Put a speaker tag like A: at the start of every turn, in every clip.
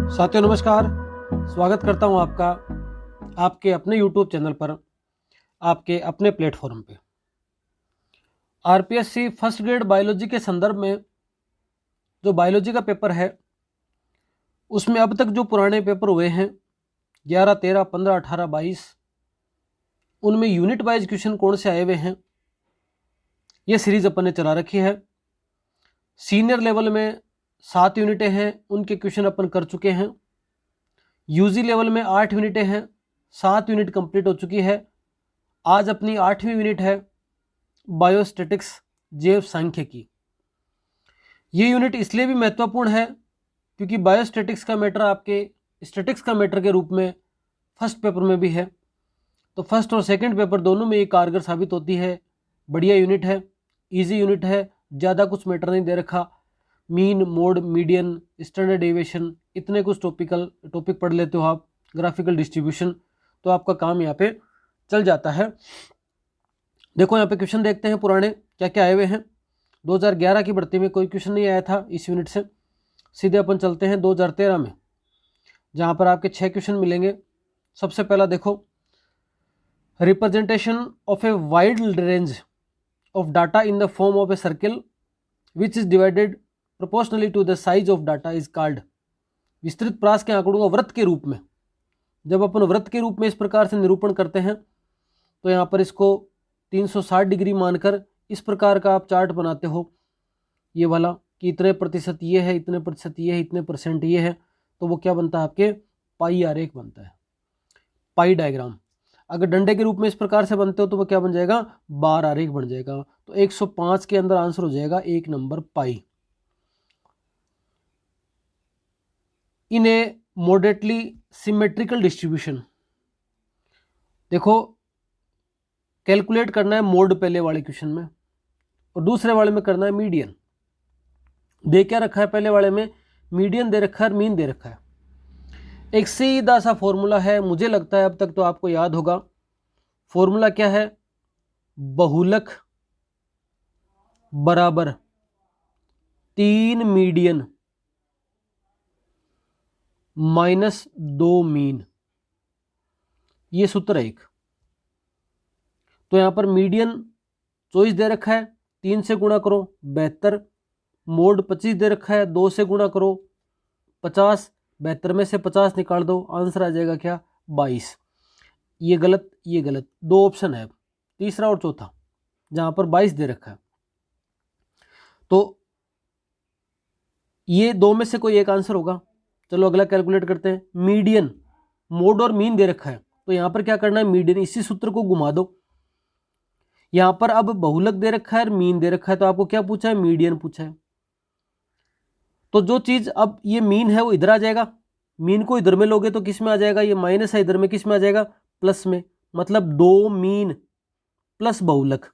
A: साथियों नमस्कार। स्वागत करता हूं आपका आपके अपने YouTube चैनल पर, आपके अपने प्लेटफॉर्म पे। आरपीएससी फर्स्ट ग्रेड बायोलॉजी के संदर्भ में जो बायोलॉजी का पेपर है उसमें अब तक जो पुराने पेपर हुए हैं 11, 13, 15, 18, 22, उनमें यूनिट वाइज क्वेश्चन कौन से आए हुए हैं ये सीरीज अपन ने चला रखी है। सीनियर लेवल में 7 यूनिटें हैं, उनके क्वेश्चन अपन कर चुके हैं। यूजी लेवल में 8 यूनिटें हैं, 7 यूनिट कंप्लीट हो चुकी है। आज अपनी 8वीं यूनिट है बायोस्टैटिक्स, जैव सांख्यिकी। ये यूनिट इसलिए भी महत्वपूर्ण है क्योंकि बायोस्टैटिक्स का मैटर आपके स्टैटिक्स का मैटर के रूप में फर्स्ट पेपर में भी है, तो फर्स्ट और सेकंड पेपर दोनों में ये कारगर साबित होती है। बढ़िया यूनिट है, इजी यूनिट है, ज़्यादा कुछ मैटर नहीं दे रखा। Mean, mode, median, standard deviation, इतने कुछ टॉपिक पढ़ लेते हो आप, ग्राफिकल डिस्ट्रीब्यूशन, तो आपका काम यहाँ पे चल जाता है। देखो यहाँ पे क्वेश्चन देखते हैं पुराने क्या क्या आए हुए हैं। 2011 की भर्ती में कोई क्वेश्चन नहीं आया था इस यूनिट से। सीधे अपन चलते हैं 2013 में, जहाँ पर आपके 6 क्वेश्चन मिलेंगे। सबसे पहला देखो, representation of a wide range of data in the form of a circle which is divided proportionally to the size of data is called. विस्तृत प्रास के आंकड़ों का वृत्त के रूप में, जब अपन वृत्त के रूप में इस प्रकार से निरूपण करते हैं तो यहाँ पर इसको 360 डिग्री मानकर इस प्रकार का आप चार्ट बनाते हो, ये वाला कि इतने प्रतिशत ये है, इतने प्रतिशत ये है, इतने परसेंट ये है, तो वो क्या बनता है आपके पाई आरेख बनता है, पाई डायग्राम। अगर डंडे के रूप में इस प्रकार से बनते हो तो वो क्या बन जाएगा, बार आरेख बन जाएगा। तो 105 के अंदर आंसर हो जाएगा 1 नंबर पाई। इन ए मॉडरेटली सिमेट्रिकल डिस्ट्रीब्यूशन, देखो कैलकुलेट करना है मोड पहले वाले क्वेश्चन में और दूसरे वाले में करना है मीडियन। दे क्या रखा है, पहले वाले में मीडियन दे रखा है और मीन दे रखा है। एक सीधा सा फॉर्मूला है, मुझे लगता है अब तक तो आपको याद होगा। फॉर्मूला क्या है, बहुलक बराबर 3 मीडियन माइनस 2 मीन, ये सूत्र है एक। तो यहां पर मीडियन 24 दे रखा है, 3 से गुणा करो 72, मोड 25 दे रखा है, 2 से गुणा करो 50, 72 में से 50 निकाल दो, आंसर आ जाएगा क्या 22। ये गलत, ये गलत, 2 ऑप्शन है तीसरा और चौथा, जहां पर 22 दे रखा है। तो ये 2 में से कोई एक आंसर होगा। चलो अगला कैलकुलेट करते हैं। मीडियन, मोड और मीन दे रखा है, तो यहां पर क्या करना है, मीडियन, इसी सूत्र को घुमा दो। यहां पर अब बहुलक दे रखा है और मीन दे रखा है, तो आपको क्या पूछा है, मीडियन पूछा है। तो जो चीज अब ये मीन है वो इधर आ जाएगा, मीन को इधर में लोगे तो किस में आ जाएगा, ये माइनस है, इधर में किस में आ जाएगा, प्लस में, मतलब 2 मीन प्लस बहुलक।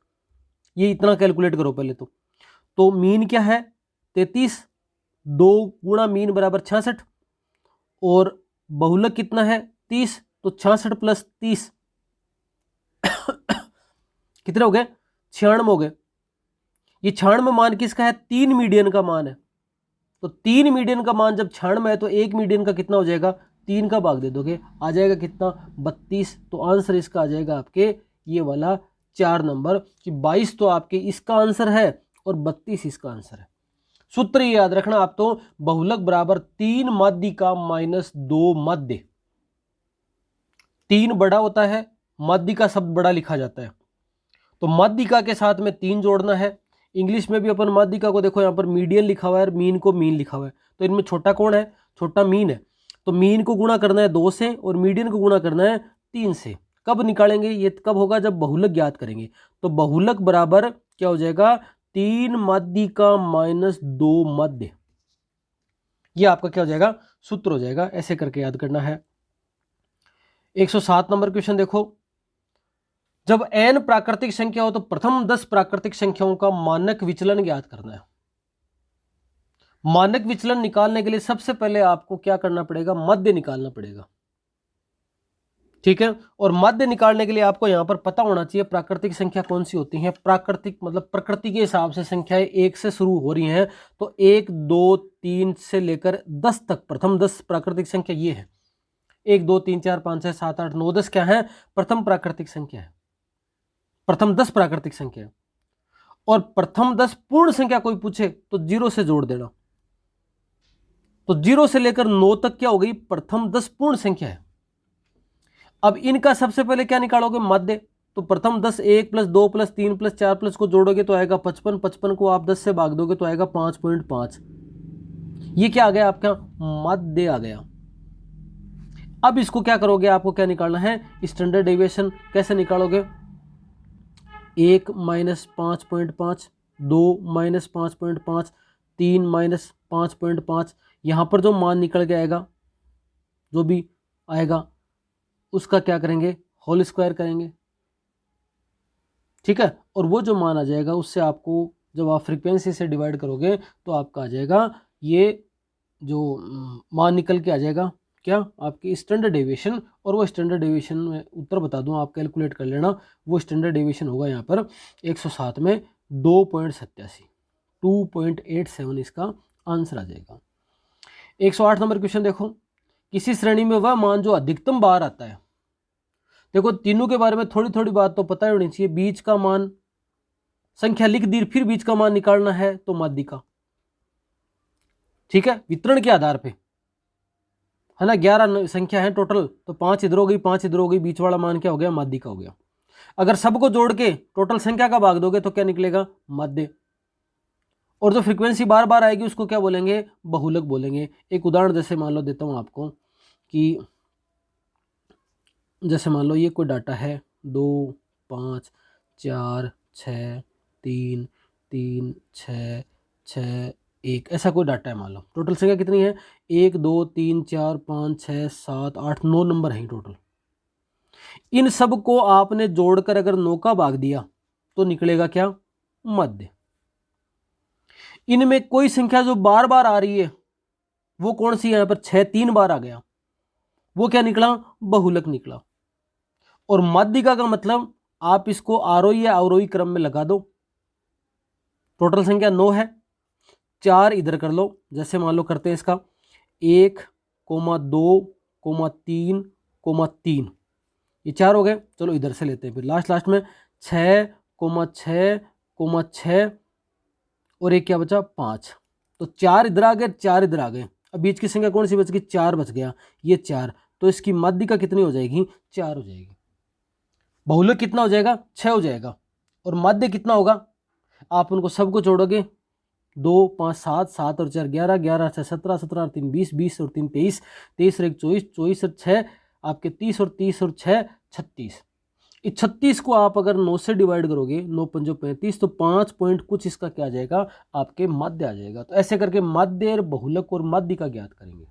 A: ये इतना कैलकुलेट करो पहले तो मीन क्या है 33, 2 गुणा मीन बराबर 66, और बहुलक कितना है 30, तो 66 प्लस 30 कितने हो गए, 96 हो गए। ये 96 मान किसका है, 3 मीडियन का मान है। तो 3 मीडियन का मान जब 96 है तो 1 मीडियन का कितना हो जाएगा, 3 का भाग दे दोगे, आ जाएगा कितना 32। तो आंसर इसका आ जाएगा आपके ये वाला 4 नंबर, कि 22 तो आपके इसका आंसर है और 32 इसका आंसर है। सूत्र याद रखना आप, तो बहुलक बराबर 3 माध्यिका माइनस 2 माध्य। 3 बड़ा होता है, माध्यिका शब्द बड़ा लिखा जाता है, तो माध्यिका के साथ में 3 जोड़ना है। इंग्लिश में भी अपन माध्यिका को देखो, यहाँ पर मीडियन लिखा हुआ है और मीन को मीन लिखा हुआ है, तो इनमें छोटा कौन है, छोटा मीन है। तो मीन को गुणा करना है 2 से और मीडियन को गुणा करना है 3 से। कब निकालेंगे, ये कब होगा, जब बहुलक ज्ञात करेंगे। तो बहुलक बराबर क्या हो जाएगा, 3 माध्यिका माइनस 2 माध्य। ये आपका क्या हो जाएगा, सूत्र हो जाएगा। ऐसे करके याद करना है। 107 नंबर क्वेश्चन देखो, जब n प्राकृतिक संख्या हो तो प्रथम 10 प्राकृतिक संख्याओं का मानक विचलन ज्ञात करना है। मानक विचलन निकालने के लिए सबसे पहले आपको क्या करना पड़ेगा, मध्य निकालना पड़ेगा। ठीक है। और माध्य निकालने के लिए आपको यहाँ पर पता होना चाहिए प्राकृतिक संख्या कौन सी होती है। प्राकृतिक मतलब प्रकृति के हिसाब से संख्याएं 1 से शुरू हो रही हैं, तो 1 2 3 से लेकर 10 तक प्रथम 10 प्राकृतिक संख्या ये है। 1 2 3 4 5 6 7 8 9 10 क्या है? प्रथम प्राकृतिक संख्या है, प्रथम 10 प्राकृतिक संख्या है। और प्रथम 10 पूर्ण संख्या कोई पूछे तो 0 से जोड़ देना। तो 0 से लेकर 9 तक क्या हो गई? प्रथम 10 पूर्ण संख्या है। अब इनका सबसे पहले क्या निकालोगे? माध्य। तो प्रथम 10 1 प्लस 2 प्लस 3 प्लस 4 प्लस को जोड़ोगे तो आएगा 55। 55 को आप 10 से भाग दोगे तो आएगा 5.5। ये क्या आ गया? आपका माध्य आ गया। अब इसको क्या करोगे? आपको क्या निकालना है? Standard deviation. कैसे निकालोगे? 1 माइनस 5.5, 2 माइनस 5.5, 3 माइनस 5.5। यहां पर जो मान निकल के आएगा, जो भी आएगा उसका क्या करेंगे? होल स्क्वायर करेंगे। ठीक है। और वो जो मान आ जाएगा उससे आपको जब आप फ्रीक्वेंसी से डिवाइड करोगे तो आपका आ जाएगा ये जो मान निकल के आ जाएगा क्या? आपकी स्टैंडर्ड डेविएशन। और वो स्टैंडर्ड डेविएशन में उत्तर बता दूं, आप कैलकुलेट कर लेना। वो स्टैंडर्ड डेविएशन होगा यहाँ पर 107 में 2.87, 2.87 इसका आंसर आ जाएगा। 108 नंबर क्वेश्चन देखो। किसी श्रेणी में वह मान जो अधिकतम बार आता है। देखो तीनों के बारे में थोड़ी थोड़ी बात तो पता ही होनी चाहिए। बीच का मान, संख्या लिख दी, फिर बीच का मान निकालना है तो माध्य का। ठीक है, वितरण के आधार पे है ना। 11 संख्या है टोटल, तो 5 इधर हो गई, 5 इधर हो गई, बीच वाला मान क्या हो गया? माध्य का हो गया। अगर सबको जोड़ के टोटल संख्या का भाग दोगे तो क्या निकलेगा? माध्य। और जो फ्रीक्वेंसी बार बार आएगी उसको क्या बोलेंगे? बहुलक बोलेंगे। एक उदाहरण जैसे मान लो देता हूं आपको कि जैसे मान लो ये कोई डाटा है 2 5 4 6 3 3 6 6 1, ऐसा कोई डाटा है। मान लो टोटल संख्या कितनी है? 1 2 3 4 5 6 7 8 9 नंबर है टोटल। इन सब को आपने जोड़कर अगर 9 का भाग दिया तो निकलेगा क्या? माध्य। इनमें कोई संख्या जो बार बार आ रही है वो कौन सी है? यहां पर 6 3 बार आ गया, वो क्या निकला? बहुलक निकला। और माध्यिका का मतलब आप इसको आरोही या अवरोही क्रम में लगा दो। टोटल संख्या 9 है, 4 इधर कर लो। जैसे मान लो करते हैं इसका 1, 2, 3, 3, ये 4 हो गए। चलो इधर से लेते हैं फिर लास्ट में 6, 6, 6 और एक क्या बचा? 5। तो 4 इधर आ गए, 4 इधर आ गए। अब बीच की संख्या कौन सी बच गई? 4 बच गया, ये 4। तो इसकी माध्यिका कितनी हो जाएगी? 4 हो जाएगी। बहुलक कितना हो जाएगा? 6 हो जाएगा। और माध्य कितना होगा? आप उनको सबको जोड़ोगे 2 5 7, 7 और 4 11, 11 से 17, 17 और 3 20, 20 और 3 23, 23 और 1 24, 24 और 6 आपके 30 और 30 और 6 36। इस 36 को आप अगर 9 से डिवाइड करोगे, 9 पंजो 35, तो 5 पॉइंट कुछ इसका क्या आ जाएगा? आपके माध्य आ जाएगा। तो ऐसे करके माध्य और बहुलक और माध्य का ज्ञात करेंगे।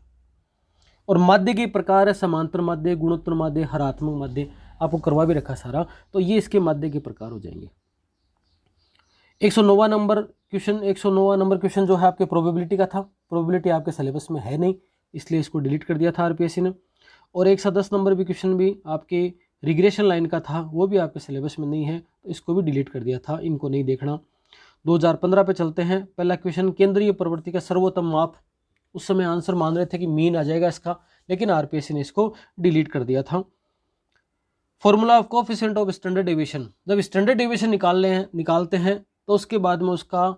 A: और माध्य के प्रकार है समांतर माध्य, गुणोत्तर माध्य, हरात्मक माध्य, आपको करवा भी रखा सारा। तो ये इसके माध्य के प्रकार हो जाएंगे। 109वां नंबर क्वेश्चन जो है आपके प्रोबेबिलिटी का था। प्रोबेबिलिटी आपके सिलेबस में है नहीं, इसलिए इसको डिलीट कर दिया था आरपीएससी ने। और 110 नंबर भी क्वेश्चन भी आपके रिग्रेशन लाइन का था, वो भी आपके सिलेबस में नहीं है, तो इसको भी डिलीट कर दिया था, इनको नहीं देखना। 2015 पे चलते हैं। पहला क्वेश्चन, केंद्रीय प्रवृत्ति का सर्वोत्तम माप। उस समय आंसर मान रहे थे कि मीन आ जाएगा इसका, लेकिन आरपीएससी ने इसको डिलीट कर दिया था। Formula of coefficient of standard deviation. जब स्टैंडर्ड डेविएशन निकालते हैं तो उसके बाद में उसका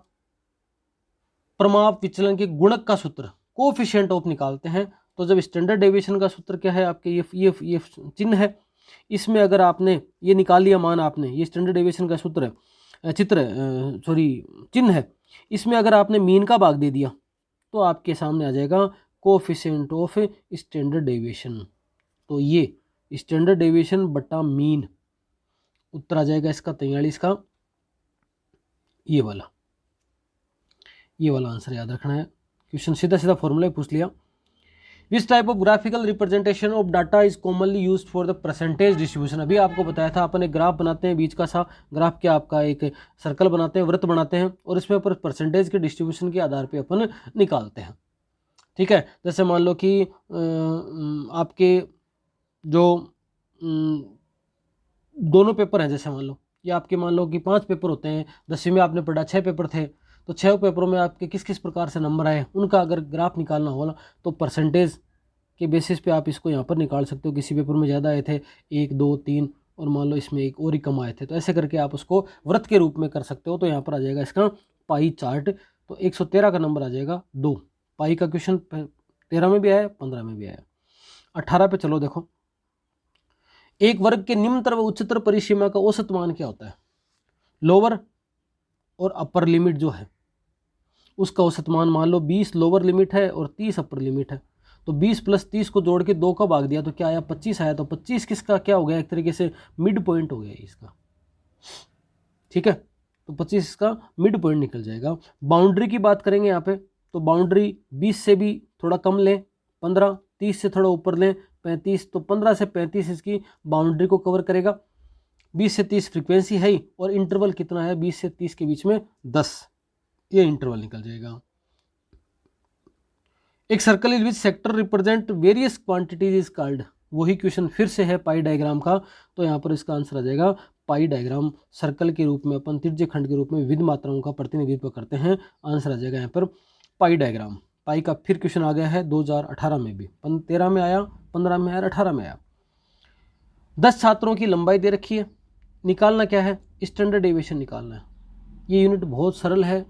A: प्रमाप विचलन के गुणक का सूत्र कोफिशिएंट ऑफ निकालते हैं। तो जब स्टैंडर्ड डेविएशन का सूत्र क्या है आपके? ये चिन्ह है। इसमें अगर आपने ये निकाल लिया मान, आपने ये स्टैंडर्ड डेविएशन का सूत्र चिन्ह है। इसमें अगर आपने मीन का भाग दे दिया तो आपके सामने आ जाएगा कोफिशिएंट ऑफ स्टैंडर्ड डेविएशन। तो ये स्टैंडर्ड डेविएशन बटा मीन, उत्तर आ जाएगा इसका 43 का, ये वाला आंसर याद रखना है। क्वेश्चन सीधा सीधा फॉर्मूला पूछ लिया। Which type of graphical representation of data is commonly used for the percentage distribution. अभी आपको बताया था, अपन एक ग्राफ बनाते हैं, बीच का सा ग्राफ क्या आपका एक सर्कल बनाते हैं, वृत्त बनाते हैं, और इसमें पर परसेंटेज के डिस्ट्रीब्यूशन के आधार पे अपन निकालते हैं। ठीक है, जैसे मान लो कि आपके जो दोनों पेपर हैं, जैसे मान लो ये आपके मान लो कि 5 पेपर होते हैं, 10वीं में आपने पढ़ा 6 पेपर थे, तो 6 पेपरों में आपके किस किस प्रकार से नंबर आए उनका अगर ग्राफ निकालना होगा तो परसेंटेज के बेसिस पे आप इसको यहाँ पर निकाल सकते हो। किसी पेपर में ज़्यादा आए थे 1 2 3 और मान लो इसमें एक और ही कम आए थे, तो ऐसे करके आप उसको वृत्त के रूप में कर सकते हो। तो यहाँ पर आ जाएगा इसका पाई चार्ट, तो 113 का नंबर आ जाएगा 2। पाई का क्वेश्चन 13 में भी आया, 15 में भी आया। 18 पे चलो देखो, एक वर्ग के निम्नतर व उच्चतर परिसीमा का औसत मान क्या होता है? लोअर और अपर लिमिट जो है उसका औसत मान लो 20 लोअर लिमिट है और 30 अपर लिमिट है, तो 20 + 30 को जोड़ के 2 का भाग दिया तो क्या आया? 25 आया। तो 25 किसका क्या हो गया? एक तरीके से मिड पॉइंट हो गया इसका, ठीक है। तो 25 इसका मिड पॉइंट निकल जाएगा। बाउंड्री की बात करेंगे यहाँ पे, तो बाउंड्री 20 से भी थोड़ा कम लें 15, 30 से थोड़ा ऊपर लें 35, तो 15 से 35 इसकी बाउंड्री को कवर करेगा। 20 से 30 फ्रीक्वेंसी है ही, और इंटरवल कितना है? 20 से 30 के बीच में 10, ये इंटरवल निकल जाएगा। एक circle is which sector represent various quantities is called, वही क्वेश्चन फिर से है पाई डायग्राम का, तो यहाँ पर इसका आंसर आ जाएगा पाई डायग्राम। सर्कल के रूप में अपन त्रिज्य खंड के रूप में विविध मात्राओं का प्रतिनिधित्व करते हैं, आंसर आ जाएगा यहाँ पर पाई डायग्राम। पाई का फिर क्वेश्चन आ गया है 2018 में भी, 13 में आया, 15 में आया, 18 में आया। 10 छात्रों की लंबाई दे रखी है, निकालना क्या है? स्टैंडर्ड डेविएशन निकालना है। ये यूनिट बहुत सरल है,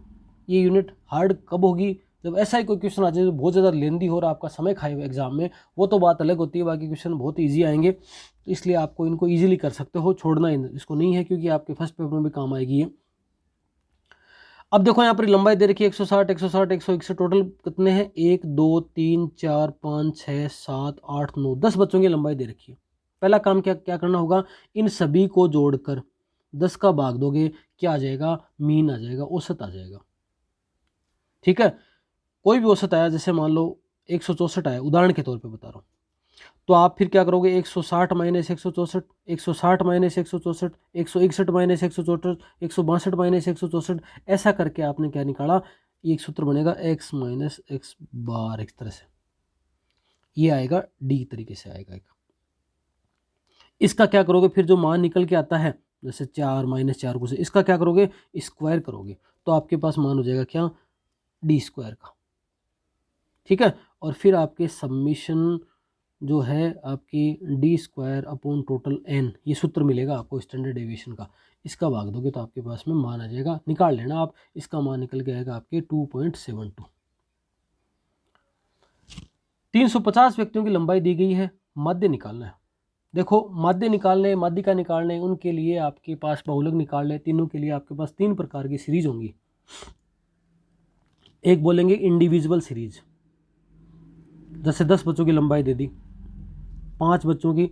A: ये यूनिट हार्ड कब होगी? जब ऐसा ही कोई क्वेश्चन आ जाए जो बहुत ज़्यादा लेंदी हो और आपका समय खाए हुए एग्जाम में, वो तो बात अलग होती है। बाकी क्वेश्चन बहुत इजी आएंगे, तो इसलिए आपको इनको इजीली कर सकते हो, छोड़ना इसको नहीं है, क्योंकि आपके फर्स्ट पेपर में भी काम आएगी ये। अब देखो यहाँ पर लंबाई दे रखी है 160, 160, 161, टोटल कितने हैं? 1 2 3 4 5 6 7 8 9, 10 बच्चों की लंबाई दे रखी है। पहला काम क्या क्या करना होगा? इन सभी को जोड़कर 10 का भाग दोगे, क्या आ जाएगा? मीन आ जाएगा, औसत आ जाएगा, ठीक है। कोई भी औसत आया, जैसे मान लो 164 आया, उदाहरण के तौर पे बता रहा हूँ, तो आप फिर क्या करोगे? 160 माइनस 164, 160 माइनस 164, 161 माइनस 164, 162 माइनस 164, ऐसा करके आपने क्या निकाला? ये एक सूत्र बनेगा x माइनस एक्स बार, इस तरह से ये आएगा, डी तरीके से आएगा एक। इसका क्या करोगे? फिर जो मान निकल के आता है, जैसे 4 माइनस 4 को से, इसका क्या करोगे? स्क्वायर करोगे, तो आपके पास मान हो जाएगा क्या? डी स्क्वायर का, ठीक है। और फिर आपके सबमिशन जो है आपकी D square upon total N, ये सूत्र मिलेगा आपको स्टैंडर्ड डेविएशन का। इसका भाग दोगे तो आपके पास में मान आ जाएगा, निकाल लेना आप, इसका मान निकल के आएगा आपके 2.72। 350 व्यक्तियों की लंबाई दी गई है, माध्य निकालना है। देखो माध्य निकालने, माध्यिका निकालने, उनके लिए आपके पास बहुलक निकालने, तीनों के लिए आपके पास 3 प्रकार की सीरीज होंगी। एक बोलेंगे इंडिविजुअल सीरीज, जैसे 10 बच्चों की लंबाई दे दी, 5 बच्चों की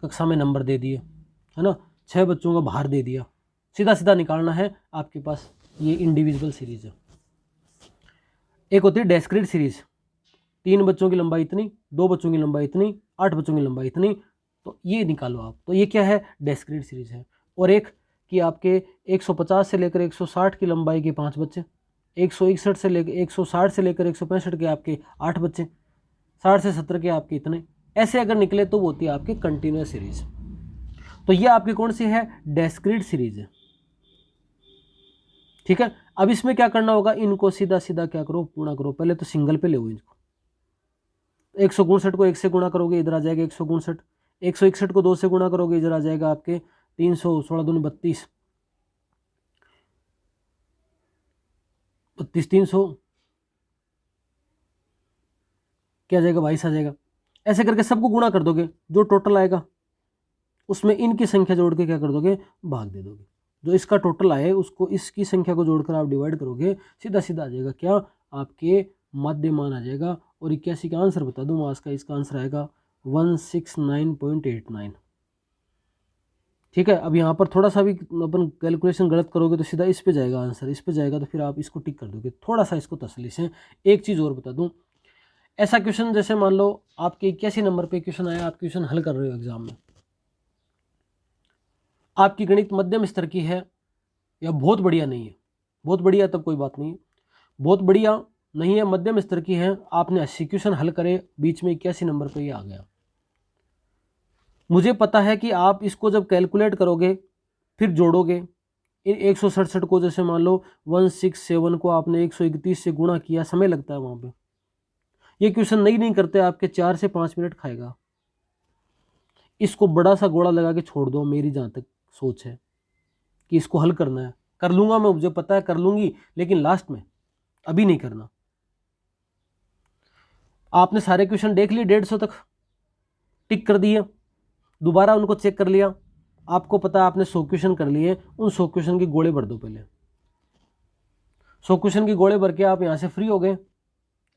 A: कक्षा में नंबर दे दिए, है ना, 6 बच्चों का भार दे दिया, सीधा सीधा निकालना है आपके पास, ये इंडिविजुअल सीरीज है। एक होती है डिस्क्रीट सीरीज, 3 बच्चों की लंबाई इतनी, 2 बच्चों की लंबाई इतनी, 8 बच्चों की लंबाई इतनी, तो ये निकालो आप, तो ये क्या है? डिस्क्रीट सीरीज है। और एक कि आपके 150 से लेकर 160 की लंबाई के 5 बच्चे, 161 से लेकर 160 से लेकर 165 के आपके 8 बच्चे, 60 से 70 के आपके इतने, ऐसे अगर निकले तो वो होती है आपकी कंटिन्यूअस सीरीज। तो ये आपकी कौन सी है? डिस्क्रीट सीरीज है, ठीक है। अब इसमें क्या करना होगा? इनको सीधा सीधा क्या करो? पूर्ण करो। पहले तो सिंगल पे ले इनको, 159 को 1 से गुणा करोगे, इधर आ जाएगा 159, 161 को 2 से गुणा करोगे, इधर आ जाएगा आपके 300, 16 दूनी 32, 32 300 क्या आ जाएगा? 22 आ जाएगा। ऐसे करके सबको गुणा कर दोगे, जो टोटल आएगा उसमें इनकी संख्या जोड़ के क्या कर दोगे? भाग दे दोगे। जो इसका टोटल आए उसको इसकी संख्या को जोड़कर आप डिवाइड करोगे, सीधा सीधा आ जाएगा क्या? आपके मध्य मान आ जाएगा। और 81 का आंसर बता दूं मास का, इसका आंसर आएगा 169.89, ठीक है। अब यहाँ पर थोड़ा सा भी अपन कैलकुलेशन गलत करोगे तो सीधा इस पे जाएगा आंसर, इस पे जाएगा, तो फिर आप इसको टिक कर दोगे। थोड़ा सा इसको तसल्ली से एक चीज़ और बता दूं, ऐसा क्वेश्चन जैसे मान लो आपके 81 नंबर पे क्वेश्चन आया, आप क्वेश्चन हल कर रहे हो एग्जाम में, आपकी गणित मध्यम स्तर की है या बहुत बढ़िया नहीं है, बहुत बढ़िया तब कोई बात नहीं है, बहुत बढ़िया नहीं है, मध्यम स्तर की है, आपने 80 क्वेश्चन हल करे, बीच में 81 नंबर पे ये आ गया, मुझे पता है कि आप इसको जब कैलकुलेट करोगे फिर जोड़ोगे, इन 167 को जैसे मान लो 167 को आपने 131 से गुणा किया, समय लगता है वहाँ पे। ये क्वेश्चन नहीं करते, आपके 4 से 5 मिनट खाएगा। इसको बड़ा सा गोला लगा के छोड़ दो, मेरी जहाँ तक सोच है कि इसको हल करना है। कर लूंगा मैं, मुझे पता है कर लूंगी, लेकिन लास्ट में, अभी नहीं करना। आपने सारे क्वेश्चन देख लिए, 150 तक टिक कर दिए, दोबारा उनको चेक कर लिया, आपको पता है आपने 100 क्वेश्चन कर लिए, उन 100 क्वेश्चन के गोले भर दो पहले। 100 क्वेश्चन के गोले भर के आप यहाँ से फ्री हो गए।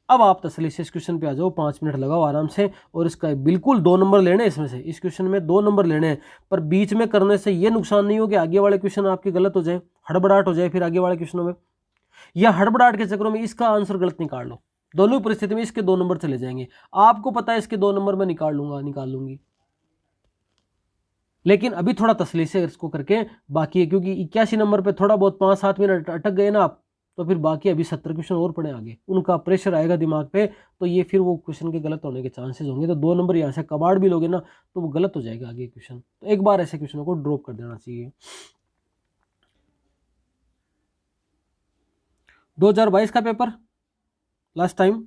A: अब आप तसल्ली से इस क्वेश्चन पे आ जाओ, 5 मिनट लगाओ आराम से, और इसका बिल्कुल 2 नंबर लेने, इसमें से इस क्वेश्चन में 2 नंबर लेने हैं। पर बीच में करने से ये नुकसान नहीं हो कि आगे वाले क्वेश्चन आपके गलत हो जाए, हड़बड़ाहट हो जाए फिर आगे वाले क्वेश्चनों में, या हड़बड़ाहट के चक्करों में इसका आंसर गलत निकाल लो। दोनों परिस्थिति में इसके 2 नंबर चले जाएंगे। आपको पता है इसके 2 नंबर में निकाल लूंगी, लेकिन अभी थोड़ा तसल्ली से इसको करके बाकी है, क्योंकि 81 नंबर पे थोड़ा बहुत 5-7 मिनट अटक गए ना आप, तो फिर बाकी अभी 70 क्वेश्चन और पड़े आगे, उनका प्रेशर आएगा दिमाग पे, तो ये फिर वो क्वेश्चन के गलत होने के चांसेस होंगे। तो 2 नंबर यहाँ से कबाड़ भी लोगे ना तो वो गलत हो जाएगा आगे क्वेश्चन। तो एक बार ऐसे क्वेश्चनों को ड्रॉप कर देना चाहिए। 2022 का पेपर लास्ट टाइम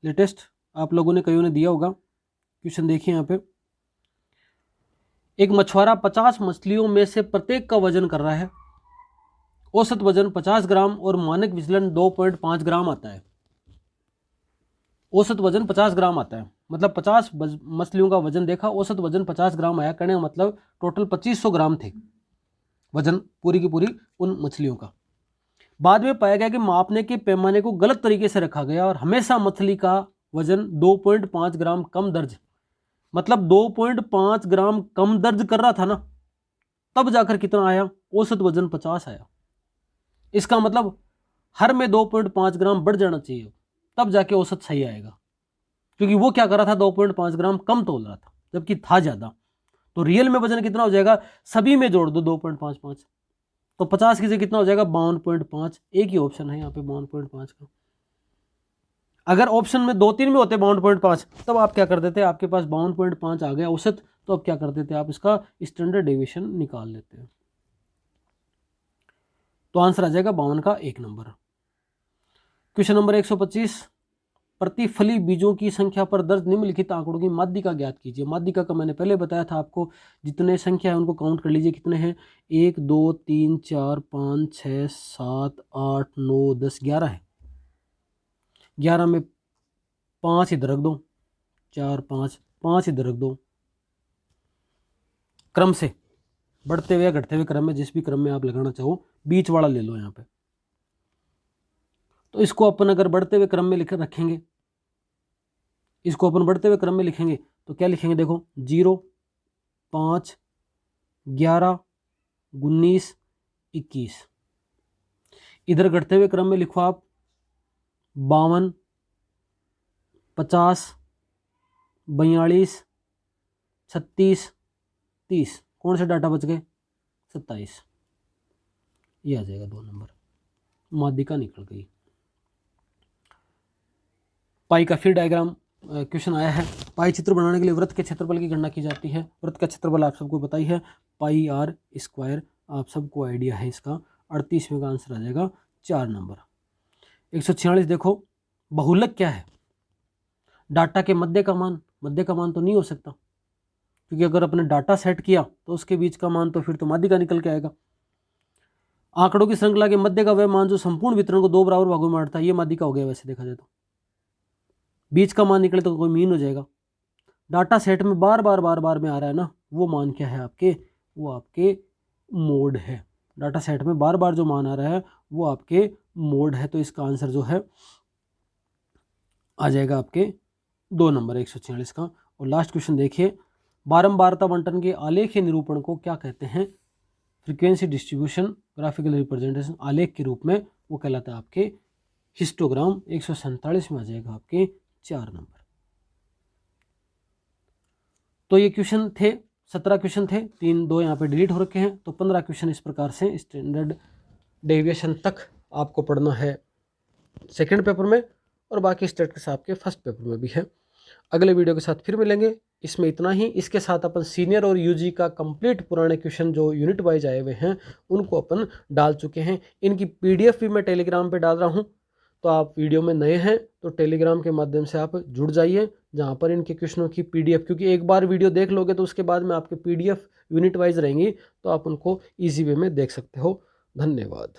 A: लेटेस्ट आप लोगों ने कईयों ने दिया होगा। क्वेश्चन देखिए यहाँ पे, एक मछुआरा 50 मछलियों में से प्रत्येक का वजन कर रहा है। औसत वजन 50 ग्राम और मानक विचलन 2.5 ग्राम आता है। औसत वजन 50 ग्राम आता है, मतलब 50 मछलियों का वजन देखा, औसत वजन 50 ग्राम आया, कहने का मतलब टोटल 2500 ग्राम थे वजन पूरी की पूरी उन मछलियों का। बाद में पाया गया कि मापने के पैमाने को गलत तरीके से रखा गया और हमेशा मछली का वजन 2.5 ग्राम कम दर्ज, मतलब 2.5 ग्राम कम दर्ज कर रहा था ना, तब जाकर कितना आया, औसत वजन 50 आया। इसका मतलब हर में 2.5 ग्राम बढ़ जाना चाहिए, तब जाके औसत सही आएगा, क्योंकि वो क्या कर रहा था, 2.5 ग्राम कम तोल रहा था जबकि था ज्यादा। तो रियल में वजन कितना हो जाएगा, सभी में जोड़ दो 2.55, तो 50 की जगह कितना हो जाएगा, 52.5। एक ही ऑप्शन है यहाँ पे 52.5 का। अगर ऑप्शन में 2-3 में होते 52.5, तब आप क्या कर देते, आपके पास 52.5 आ गया औसत, तो अब क्या कर देते, आप इसका स्टैंडर्ड डेविएशन निकाल लेते हैं, तो आंसर आ जाएगा 52 का 1 नंबर। क्वेश्चन नंबर 125, प्रतिफली बीजों की संख्या पर दर्ज निम्नलिखित आंकड़ों की माध्यिका ज्ञात कीजिए। माध्यिका का मैंने पहले बताया था आपको, जितने संख्या है उनको काउंट कर लीजिए, कितने हैं, 1 2 3 4 5 6 7 8 9 10 11 है। 11 में 5 इधर रख दो, 4 5 5 इधर रख दो, क्रम से बढ़ते हुए या घटते हुए क्रम में, जिस भी क्रम में आप लगाना चाहो, बीच वाला ले लो यहाँ पे। तो इसको अपन अगर बढ़ते हुए क्रम में लिख रखेंगे, इसको अपन बढ़ते हुए क्रम में लिखेंगे तो क्या लिखेंगे, देखो 0 5 11 19 21। इधर घटते हुए क्रम में लिखो आप 52 50 42 36 30। कौन से डाटा बच गए, 27। ये आ जाएगा 2 नंबर, माध्यिका निकल गई। पाई का फिर डायग्राम क्वेश्चन आया है। पाई चित्र बनाने के लिए वृत्त के क्षेत्रफल की गणना की जाती है। वृत्त का क्षेत्रफल आप सबको पता ही है, पाई आर स्क्वायर, आप सबको आइडिया है इसका। 38वें का आंसर आ जाएगा 4 नंबर। 146 देखो, बहुलक क्या है, डाटा के मध्य का मान। मध्य का मान तो नहीं हो सकता, क्योंकि अगर अपने डाटा सेट किया तो उसके बीच का मान तो फिर तो माध्यिका निकल के आएगा। आंकड़ों की श्रृंखला के मध्य का वह मान जो संपूर्ण वितरण को 2 बराबर भागों में बांटता है, ये माध्यिका हो गया वैसे देखा जाए तो। बीच का मान निकले तो कोई मीन हो जाएगा। डाटा सेट में बार बार में आ रहा है ना, वो मान क्या है आपके, वो आपके मोड है। डाटा सेट में बार बार जो मान आ रहा है वो आपके मोड है, तो इसका आंसर जो है आ जाएगा आपके 2 नंबर 146 का। और लास्ट क्वेश्चन देखिए, बारंबारता बंटन के आलेखीय निरूपण को क्या कहते हैं, फ्रीक्वेंसी डिस्ट्रीब्यूशन ग्राफिकल रिप्रेजेंटेशन आलेख के रूप में, वो कहलाता है आपके हिस्टोग्राम। 147 में आ जाएगा आपके 4 नंबर। तो ये क्वेश्चन थे, 17 क्वेश्चन थे, 3-2 यहाँ पे डिलीट हो रखे हैं, तो 15 क्वेश्चन इस प्रकार से स्टैंडर्ड डेविएशन तक आपको पढ़ना है सेकंड पेपर में, और बाकी स्टैटिस्टिक्स आपके फर्स्ट पेपर में भी है। अगले वीडियो के साथ फिर मिलेंगे। इसमें इतना ही। इसके साथ अपन सीनियर और यूजी का कंप्लीट पुराने क्वेश्चन जो यूनिट वाइज आए हुए हैं उनको अपन डाल चुके हैं। इनकी पीडीएफ भी मैं टेलीग्राम पे डाल रहा हूं, तो आप वीडियो में नए हैं तो टेलीग्राम के माध्यम से आप जुड़ जाइए, जहां पर इनके क्वेश्चनों की पीडीएफ, क्योंकि एक बार वीडियो देख लोगे तो उसके बाद में आपके पीडीएफ यूनिट वाइज रहेंगी, तो आप उनको ईजी वे में देख सकते हो। धन्यवाद।